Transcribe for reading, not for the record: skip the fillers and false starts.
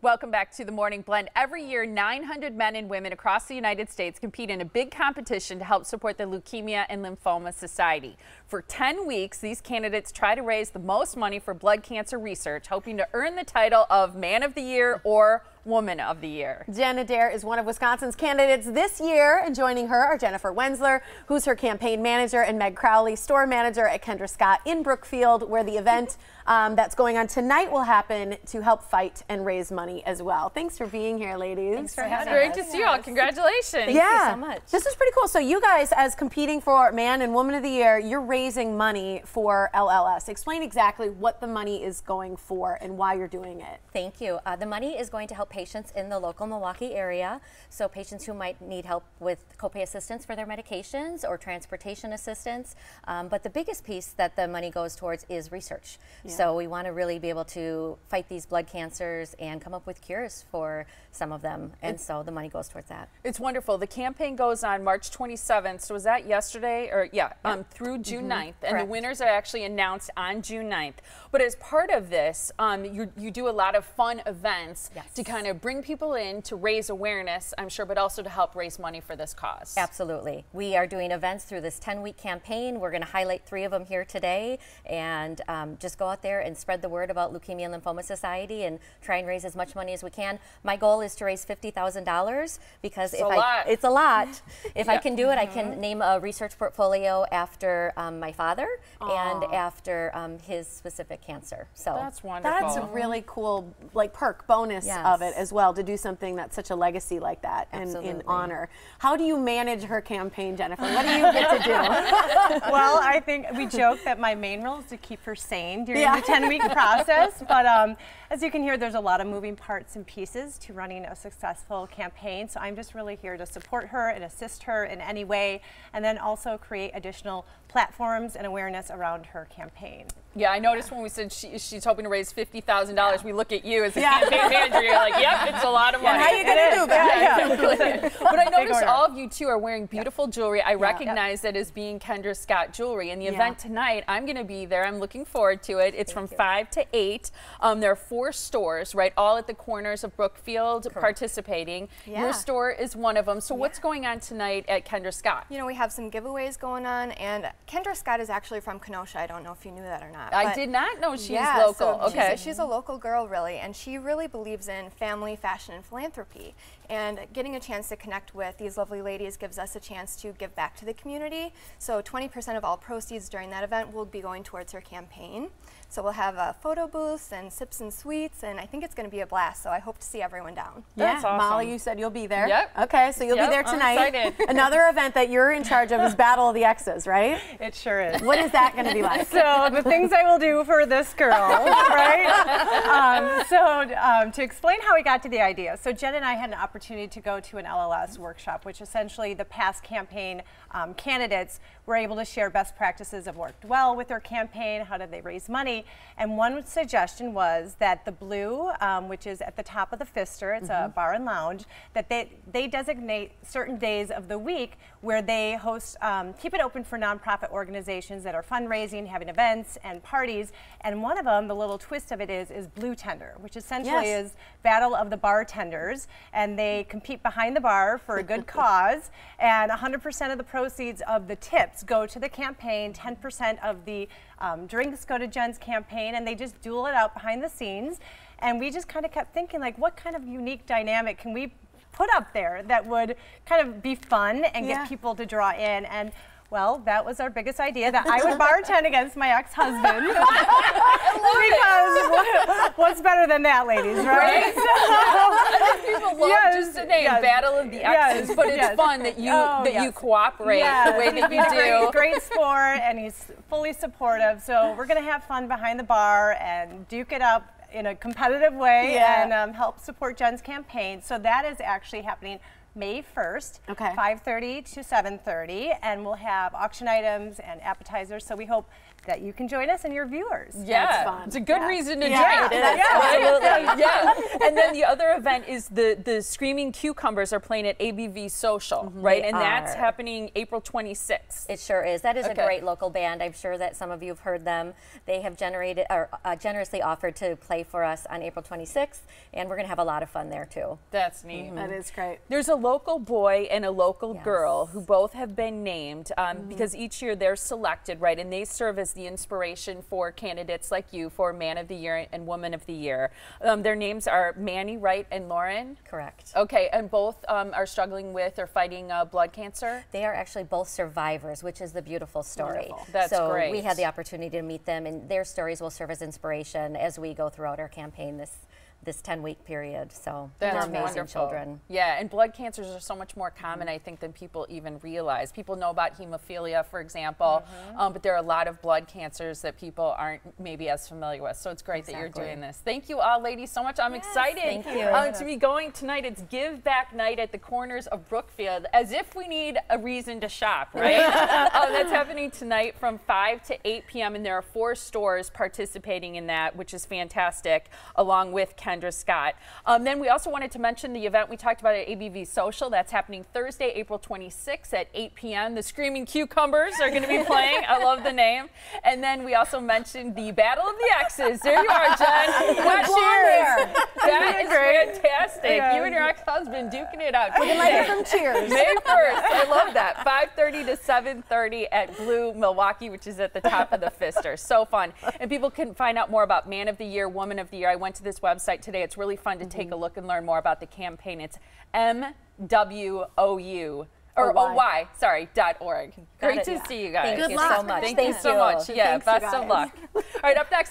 Welcome back to the Morning Blend. Every year, 900 men and women across the United States compete in a big competition to help support the Leukemia and Lymphoma Society. For 10 weeks, these candidates try to raise the most money for blood cancer research, hoping to earn the title of Man of the Year or Woman of the Year. Jen Adair is one of Wisconsin's candidates this year, and joining her are Jennifer Wenzler, who's her campaign manager, and Meg Crowley, store manager at Kendra Scott in Brookfield, where the event that's going on tonight will happen to help fight and raise money as well. Thanks for being here, ladies. Thanks for having us. Great to see you all. Congratulations. Thank you so much. This is pretty cool. So you guys, as competing for Man and Woman of the Year, you're raising money for LLS. Explain exactly what the money is going for and why you're doing it. Thank you. The money is going to help patients in the local Milwaukee area. So patients who might need help with copay assistance for their medications or transportation assistance. But the biggest piece that the money goes towards is research. Yeah. So we want to really be able to fight these blood cancers and come up with cures for some of them. And so the money goes towards that. It's wonderful. The campaign goes on March 27th. So was that yesterday? Or through June 9th. And the winners are actually announced on June 9th. But as part of this, you do a lot of fun events to kind of bring people in to raise awareness, I'm sure, but also to help raise money for this cause. Absolutely. We are doing events through this 10-week campaign. We're going to highlight 3 of them here today and just go out there and spread the word about Leukemia and Lymphoma Society and try and raise as much money as we can. My goal is to raise $50,000 because it's a lot. If I can do it, I can name a research portfolio after my father and after his specific cancer. So that's wonderful. That's a really cool bonus of it as well, to do something that's such a legacy like that and in honor. How do you manage her campaign, Jennifer? What do you get to do? Well, I think we joke that my main role is to keep her sane during the 10-week process, but as you can hear, there's a lot of moving parts and pieces to running a successful campaign, so I'm just really here to support her and assist her in any way, and then also create additional platforms and awareness around her campaign. Yeah, I noticed when we said she's hoping to raise $50,000, we look at you as a campaign manager, you're like, yep, it's a lot of money. How are you going to do that? But I noticed all of you two are wearing beautiful jewelry. I recognize that as being Kendra Scott jewelry. And the event tonight, I'm going to be there. I'm looking forward to it. It's from 5 to 8. There are 4 stores, right, all at the corners of Brookfield participating. Your store is one of them. So what's going on tonight at Kendra Scott? You know, we have some giveaways going on, and Kendra Scott is actually from Kenosha. I don't know if you knew that or not. I did not know she's local. So she's a local girl, really, and she really believes in family, fashion, and philanthropy. And getting a chance to connect with these lovely ladies gives us a chance to give back to the community. So 20% of all proceeds during that event will be going towards her campaign. So we'll have photo booths and sips and sweets, and I think it's going to be a blast. So I hope to see everyone down. That's awesome. Molly, you said you'll be there. Yep. Okay, so you'll be there tonight. I'm excited. Another event that you're in charge of is Battle of the Exes, right? It sure is. What is that going to be like? So the things I will do for this girl, right? To explain how we got to the idea. So Jen and I had an opportunity to go to an LLS workshop, which essentially the past campaign candidates were able to share best practices of worked well with their campaign, how did they raise money, and one suggestion was that the Blue, which is at the top of the Pfister, it's a bar and lounge, that they designate certain days of the week where they host, keep it open for nonprofit organizations that are fundraising, having events and parties, and one of them, the little twist of it is Blue Tender, which essentially is Battle of the Bartenders, and they compete behind the bar for a good cause, and 100% of the proceeds of the tips go to the campaign, 10% of the drinks go to Jen's campaign, and they just duel it out behind the scenes. And we just kind of kept thinking, like, what kind of unique dynamic can we put up there that would kind of be fun and get people to draw in? And well, that was our biggest idea, that I would bartend against my ex-husband. Because what's better than that, ladies, right? People love just the name Battle of the Exes, but it's fun that you cooperate the way that you do. Great sport, and he's fully supportive. So we're going to have fun behind the bar and duke it up in a competitive way and help support Jen's campaign. So that is actually happening May 1st, 5:30 to 7:30, and we'll have auction items and appetizers. So we hope that you can join us and your viewers. Yeah, it's a good reason to drink. Absolutely. And then the other event is the Screaming Cucumbers are playing at ABV Social, right? And that's happening April 26th. It sure is. That is a great local band. I'm sure that some of you have heard them. They have generated or generously offered to play for us on April 26th, and we're going to have a lot of fun there too. That's neat. That is great. There's a local boy and a local girl who both have been named because each year they're selected, right? And they serve as the inspiration for candidates like you for Man of the Year and Woman of the Year. Their names are Manny, Wright, and Lauren. Correct. Okay, and both are struggling with or fighting blood cancer? They are actually both survivors, which is the beautiful story. Wonderful. That's so great. We had the opportunity to meet them, and their stories will serve as inspiration as we go throughout our campaign this 10-week period. So That's they're amazing wonderful. children. Yeah, and blood cancers are so much more common, I think, than people even realize. People know about hemophilia, for example, but there are a lot of blood cancers that people aren't maybe as familiar with. So it's great that you're doing this. Thank you all, ladies, so much. I'm excited thank you. to be going tonight. It's Give Back Night at the corners of Brookfield, as if we need a reason to shop, right? That's happening tonight from 5 to 8 p.m. and there are 4 stores participating in that, which is fantastic, along with Kendra Scott. Then we also wanted to mention the event we talked about at ABV Social. That's happening Thursday, April 26th at 8 p.m. The Screaming Cucumbers are going to be playing. I love the name. And then we also mentioned the Battle of the Exes. There you are, Jen. Cheers. That is fantastic. Yeah. You and your ex-husband duking it out. We can like some cheers. May 1st. I love that. 5:30 to 7:30 at Blue Milwaukee, which is at the top of the Pfister. So fun. And people can find out more about Man of the Year, Woman of the Year. I went to this website today. It's really fun to take a look and learn more about the campaign. It's MWOU. Or .org. Great to see you guys. Thank you so much. Thank you so much. Yeah, best of luck. All right, up next.